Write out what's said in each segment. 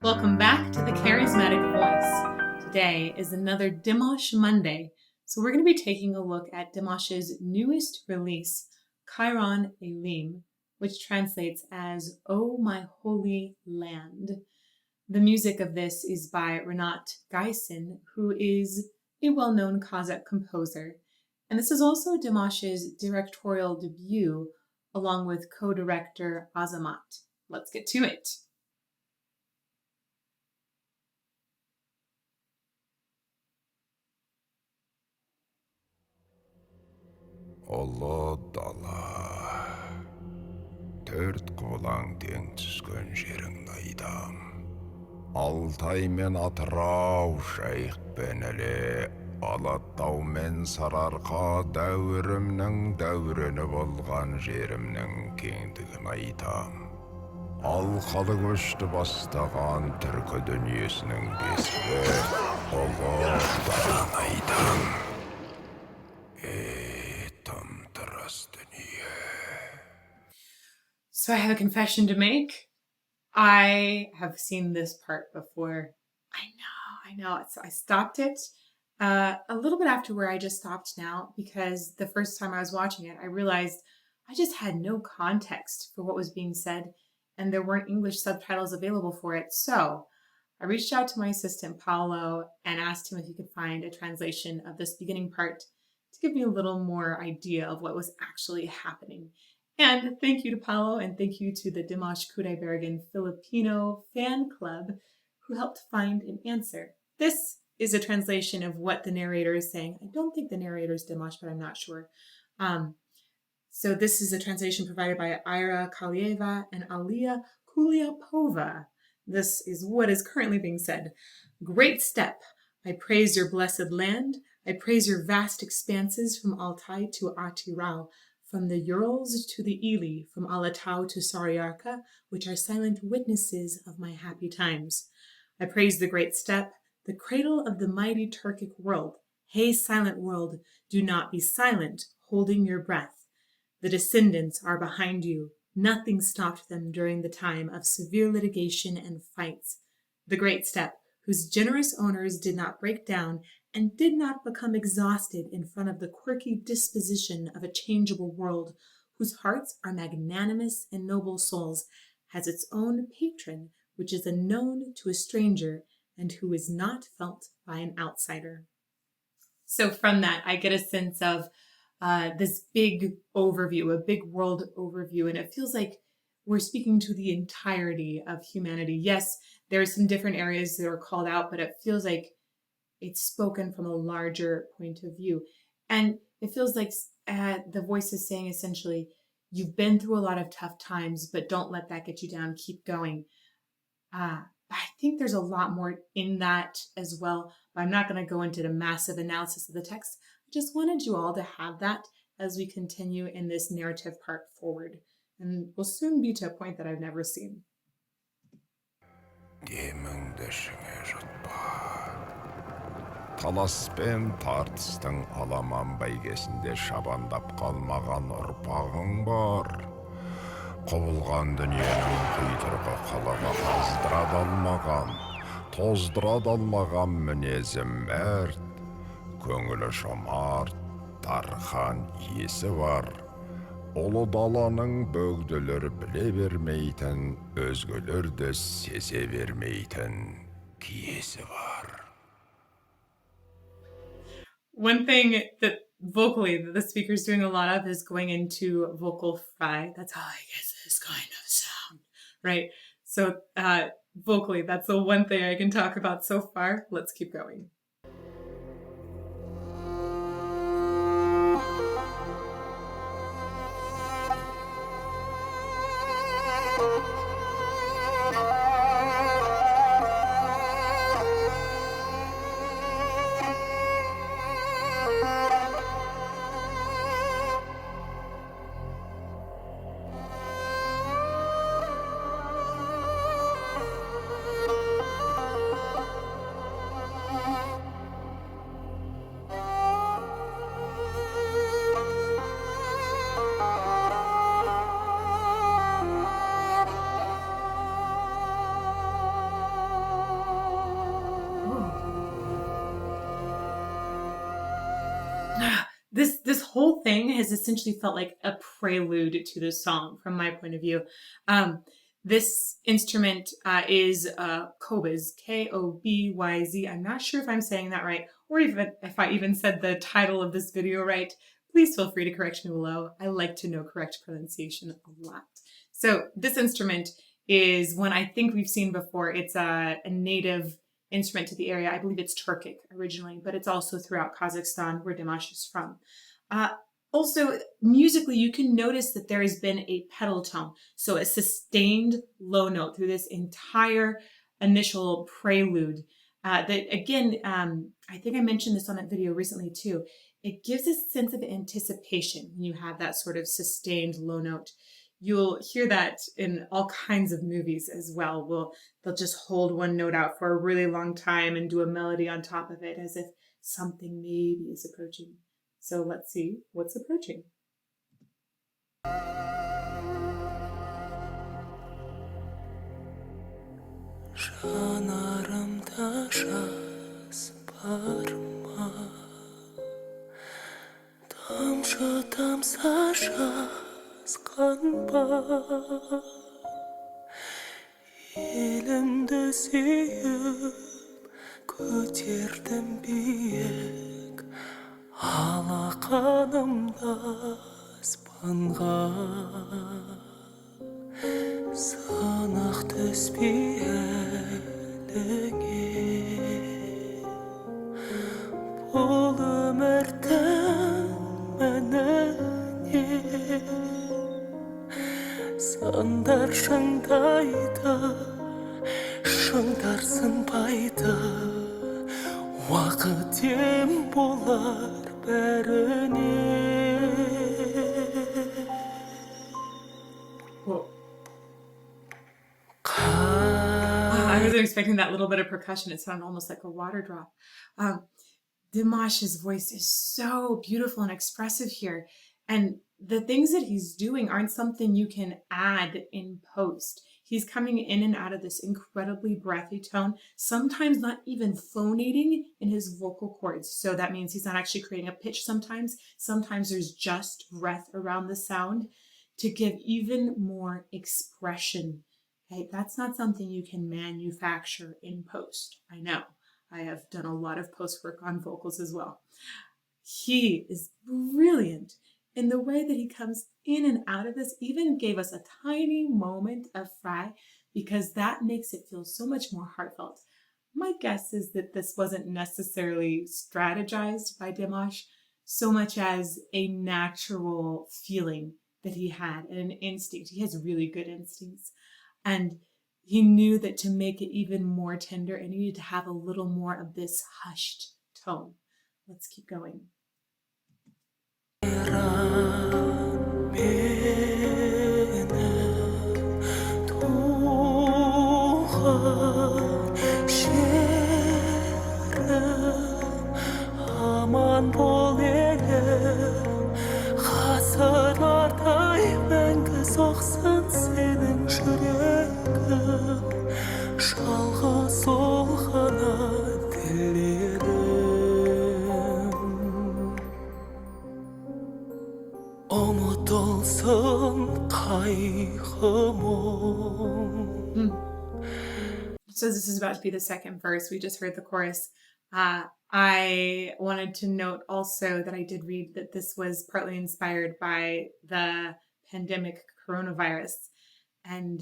Welcome back to the Charismatic Voice. Today is another Dimash Monday, so we're going to be taking a look at Dimash's newest release, Qairan Elim, which translates as "Oh My Holy Land." The music of this is by Renat Gaissin, who is a well-known Kazakh composer, and this is also Dimash's directorial debut, along with co-director Azamat. Let's get to it. Ұлы дала, төрт қолаң тең түскен жерің айдам. Алтай мен Атырау, Жайық пен Іле, Алатау мен Сарыарқа дәуірімнің дәурені болған жерімнің кеңдігін айтам. Алқалы көшті бастаған түркі дүниесінің бесігі, ұлы даланы айтам. So I have a confession to make. I have seen this part before. I know. So I stopped it a little bit after where I just stopped now, because the first time I was watching it, I realized I just had no context for what was being said, and there weren't English subtitles available for it. So I reached out to my assistant, Paolo, and asked him if he could find a translation of this beginning part to give me a little more idea of what was actually happening. And thank you to Paolo, and thank you to the Dimash Kudaibergen Filipino fan club who helped find an answer. This is a translation of what the narrator is saying. I don't think the narrator is Dimash, but I'm not sure. So this is a translation provided by Ira Kalieva and Alia Kuliapova. This is what is currently being said. Great step. I praise your blessed land. I praise your vast expanses from Altai to Atirau, from the Urals to the Ili, from Alatau to Sariarka, which are silent witnesses of my happy times. I praise the great steppe, the cradle of the mighty Turkic world. Hey, silent world, do not be silent, holding your breath. The descendants are behind you. Nothing stopped them during the time of severe litigation and fights. The great steppe, whose generous owners did not break down and did not become exhausted in front of the quirky disposition of a changeable world, whose hearts are magnanimous and noble souls, has its own patron, which is unknown to a stranger and who is not felt by an outsider. So from that, I get a sense of this big overview, a big world overview, and it feels like we're speaking to the entirety of humanity. Yes, there are some different areas that are called out, but it feels like it's spoken from a larger point of view. And it feels like the voice is saying essentially, you've been through a lot of tough times, but don't let that get you down. Keep going. I think there's a lot more in that as well, but I'm not going to go into the massive analysis of the text. I just wanted you all to have that as we continue in this narrative part forward. And we'll soon be to a point that I've never seen. Талас пен тартыстың аламан бәйгесінде шабандап қалмаған ұрпағың бар. Құбылған дүниенің құйтырқы қылығы қаздыра далмаған, тоздыра далмаған мінезім мәрт, көңілі жомарт, дархан иесі бар. Ұлы даланың бөгделері біле бермейтін, өзгелер де сезе бермейтін киесі бар. One thing that vocally that the speaker's doing a lot of is going into vocal fry. That's how I guess this kind of sound, right? So vocally, that's the one thing I can talk about so far. Let's keep going. whole thing has essentially felt like a prelude to the song from my point of view. This instrument is Kobyz, Kobyz. I'm not sure if I'm saying that right, or even if I even said the title of this video right. Please feel free to correct me below. I like to know correct pronunciation a lot. So this instrument is one I think we've seen before. It's a native instrument to the area. I believe it's Turkic originally, but it's also throughout Kazakhstan, where Dimash is from. Also, musically, you can notice that there has been a pedal tone, so a sustained low note through this entire initial prelude. That again, I think I mentioned this on a video recently too. It gives a sense of anticipation when you have that sort of sustained low note. You'll hear that in all kinds of movies as well. They'll just hold one note out for a really long time and do a melody on top of it as if something maybe is approaching. So let's see what's approaching. Elimde suyup götürdüm büyük alakanımda aspanğa sanaq tesbihleğe bol ömürden menene sandar şındaydı şındarsın paydı vakıtim bular berine. I wasn't expecting that little bit of percussion. It sounded almost like a water drop. Dimash's voice is so beautiful and expressive here. And the things that he's doing aren't something you can add in post. He's coming in and out of this incredibly breathy tone, sometimes not even phonating in his vocal cords. So that means he's not actually creating a pitch sometimes. Sometimes there's just breath around the sound to give even more expression. Okay? That's not something you can manufacture in post. I know. I have done a lot of post work on vocals as well. He is brilliant in the way that he comes in and out of this. Even gave us a tiny moment of fry because that makes it feel so much more heartfelt. My guess is that this wasn't necessarily strategized by Dimash so much as a natural feeling that he had and an instinct. He has really good instincts. And he knew that to make it even more tender, it needed to have a little more of this hushed tone. Let's keep going. Aman bol elim hasırlarday мәңгі soğsun senin yüreğin şalğa solğana dillerim umut olsun kaygımın. So this is about to be the second verse. We just heard the chorus. I wanted to note also that I did read that this was partly inspired by the pandemic coronavirus. And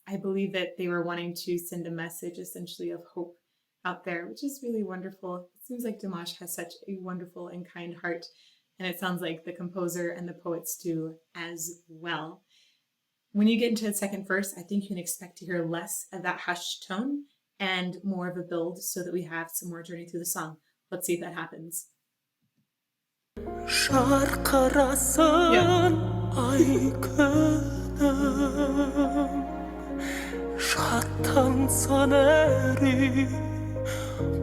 I believe that they were wanting to send a message essentially of hope out there, which is really wonderful. It seems like Dimash has such a wonderful and kind heart. And it sounds like the composer and the poets do as well. When you get into the second verse, I think you can expect to hear less of that hushed tone and more of a build so that we have some more journey through the song. Let's see if that happens. Şarkırasın ay günüm şattansın eri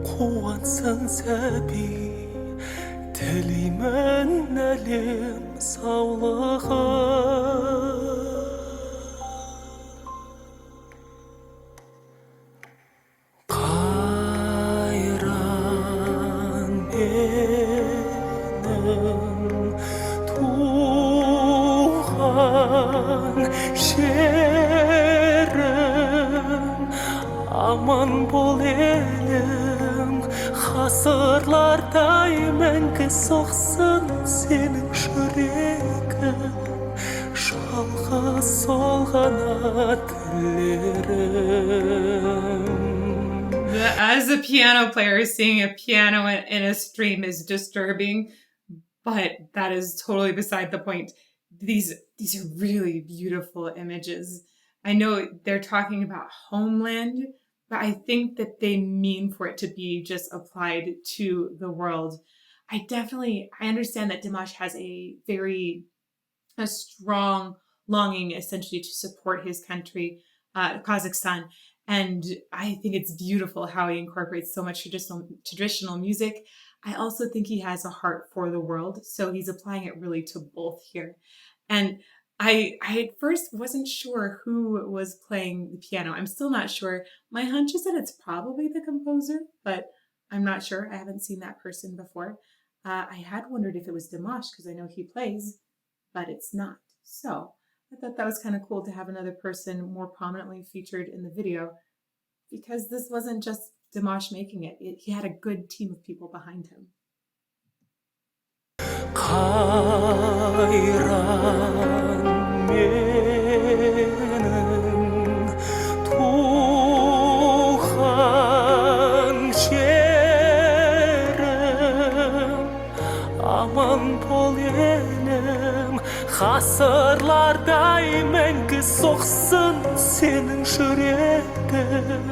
kuvansın sebi dilimin elim sağlığı Qairan Elim Aman bol elim Hasırlarda мәңгі соқсын senin жүрегің Жалғыз сол ғана тілерім As a piano player, seeing a piano in a stream is disturbing, but that is totally beside the point. These are really beautiful images. I know they're talking about homeland, but I think that they mean for it to be just applied to the world. I understand that Dimash has a strong longing essentially to support his country, Kazakhstan. And I think it's beautiful how he incorporates so much traditional music. I also think he has a heart for the world, so he's applying it really to both here. And I at first wasn't sure who was playing the piano. I'm still not sure. My hunch is that it's probably the composer, but I'm not sure. I haven't seen that person before. I had wondered if it was Dimash because I know he plays, but it's not. So I thought that was kind of cool to have another person more prominently featured in the video because this wasn't just Dimash making it. He had a good team of people behind him. Qairan Elim tuğan yerim Aman bol elim Hasırlarda мәңгі соқсын senin жүрегің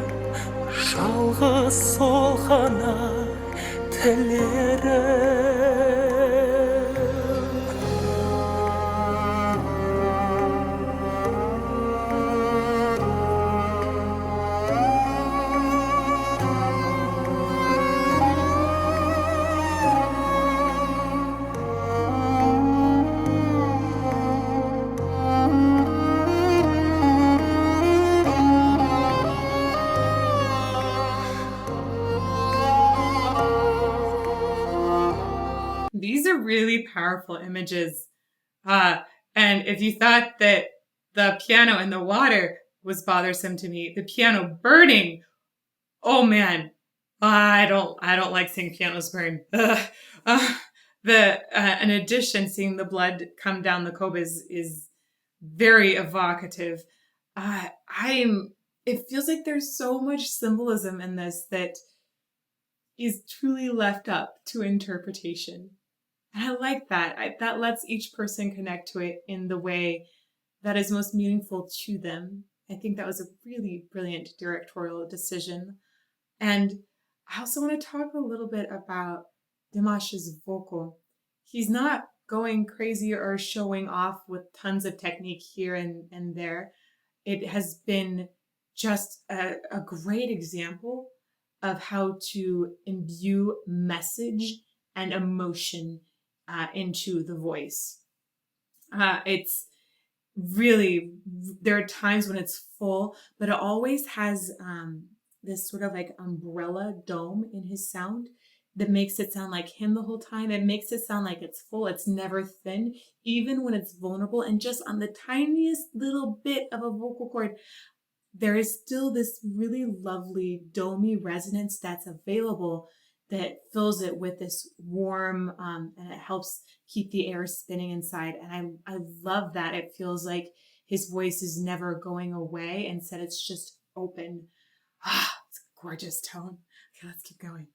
Жалғыз сол ғана тілерім These are really powerful images. And if you thought that the piano in the water was bothersome to me, the piano burning, oh man, I don't like seeing pianos burn. In addition, seeing the blood come down the kob is very evocative. It feels like there's so much symbolism in this that is truly left up to interpretation. And I like that. That lets each person connect to it in the way that is most meaningful to them. I think that was a really brilliant directorial decision. And I also want to talk a little bit about Dimash's vocal. He's not going crazy or showing off with tons of technique here and there. It has been just a great example of how to imbue message and emotion into the voice. It's really, there are times when it's full, but it always has this sort of like umbrella dome in his sound that makes it sound like him the whole time. It makes it sound like it's full. It's never thin, even when it's vulnerable. And just on the tiniest little bit of a vocal cord, there is still this really lovely domey resonance that's available that fills it with this warm, and it helps keep the air spinning inside. And I love that. It feels like his voice is never going away. Instead, it's just open. It's a gorgeous tone. Okay, let's keep going.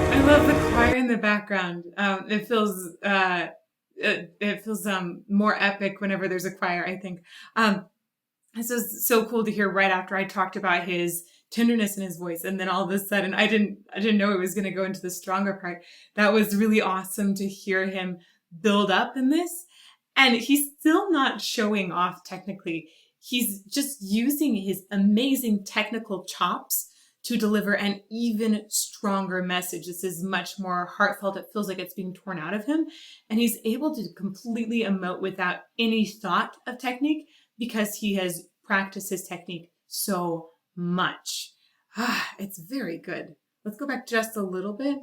I love the choir in the background. It feels more epic whenever there's a choir, I think. This was so cool to hear right after I talked about his tenderness in his voice. And then all of a sudden, I didn't know it was going to go into the stronger part. That was really awesome to hear him build up in this. And he's still not showing off technically. He's just using his amazing technical chops to deliver an even stronger message. This is much more heartfelt. It feels like it's being torn out of him. And he's able to completely emote without any thought of technique because he has practiced his technique so much. It's very good. Let's go back just a little bit.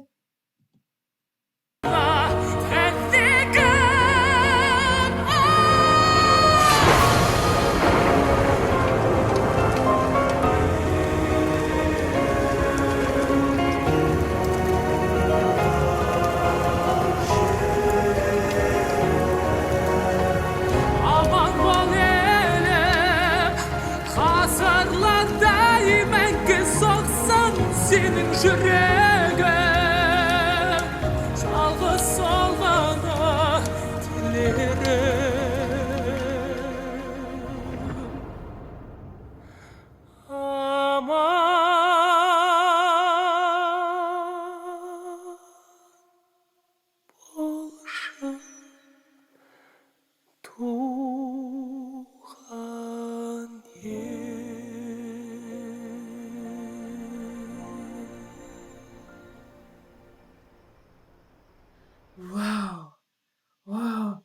Senin yüreğe çalgı salgana dilerim. Aman bolşun tuğan yer. Wow.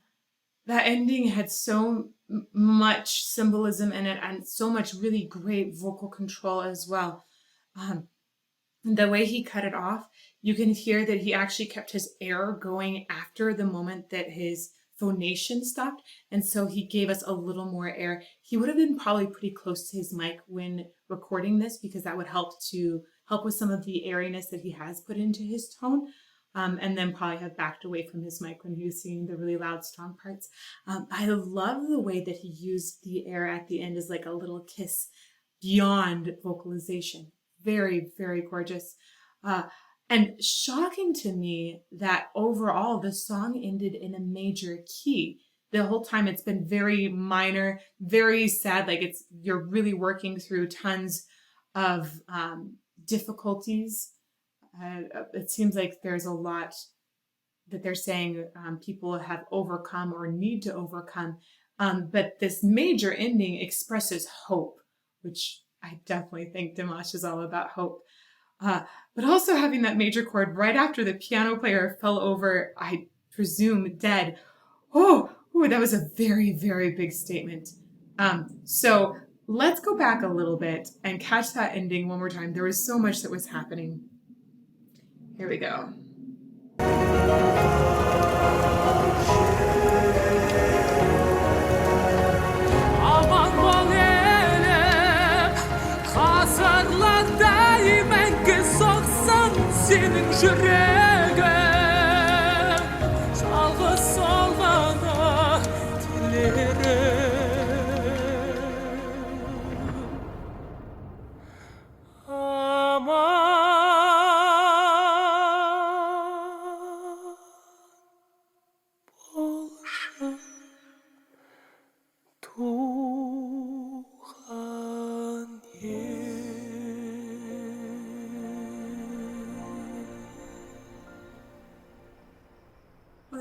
That ending had so much symbolism in it and so much really great vocal control as well. The way he cut it off, you can hear that he actually kept his air going after the moment that his phonation stopped. And so he gave us a little more air. He would have been probably pretty close to his mic when recording this because that would help with some of the airiness that he has put into his tone. And then probably have backed away from his mic when he was singing the really loud, strong parts. I love the way that he used the air at the end as like a little kiss beyond vocalization. Very, very gorgeous. And shocking to me that overall the song ended in a major key. The whole time it's been very minor, very sad. Like you're really working through tons of difficulties. It seems like there's a lot that they're saying people have overcome or need to overcome. But this major ending expresses hope, which I definitely think Dimash is all about hope. But also having that major chord right after the piano player fell over, I presume dead. Oh, that was a very, very big statement. So let's go back a little bit and catch that ending one more time. There was so much that was happening. Here we go. Aman bol elem, hasarlar daimen ki soksan senin yüreğe. Çalgı salgana dilerim. Aman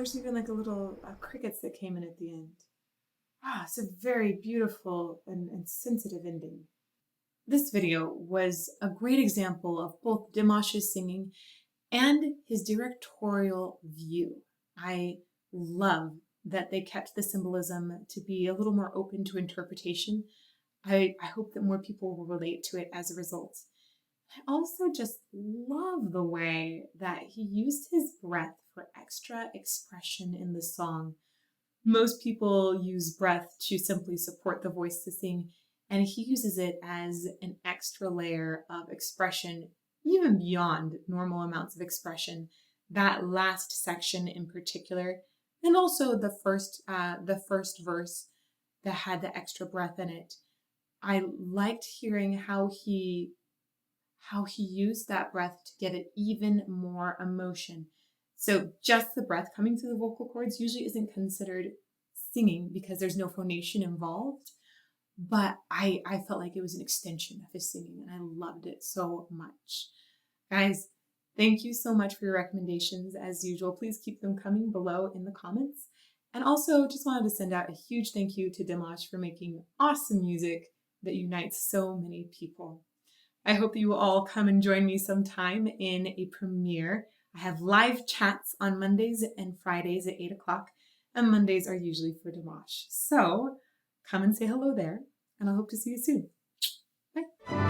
there's even like a little crickets that came in at the end. It's a very beautiful and sensitive ending. This video was a great example of both Dimash's singing and his directorial view. I love that they kept the symbolism to be a little more open to interpretation. I hope that more people will relate to it as a result. I also just love the way that he used his breath for extra expression in the song. Most people use breath to simply support the voice to sing, and he uses it as an extra layer of expression, even beyond normal amounts of expression. That last section in particular, and also the first verse that had the extra breath in it. I liked hearing how he used that breath to get it even more emotion. So just the breath coming through the vocal cords usually isn't considered singing because there's no phonation involved. but I felt like it was an extension of his singing, and I loved it so much. Guys, thank you so much for your recommendations. As usual, please keep them coming below in the comments. And also just wanted to send out a huge thank you to Dimash for making awesome music that unites so many people. I hope that you will all come and join me sometime in a premiere. I have live chats on Mondays and Fridays at 8 o'clock, and Mondays are usually for Dimash. So come and say hello there, and I hope to see you soon. Bye.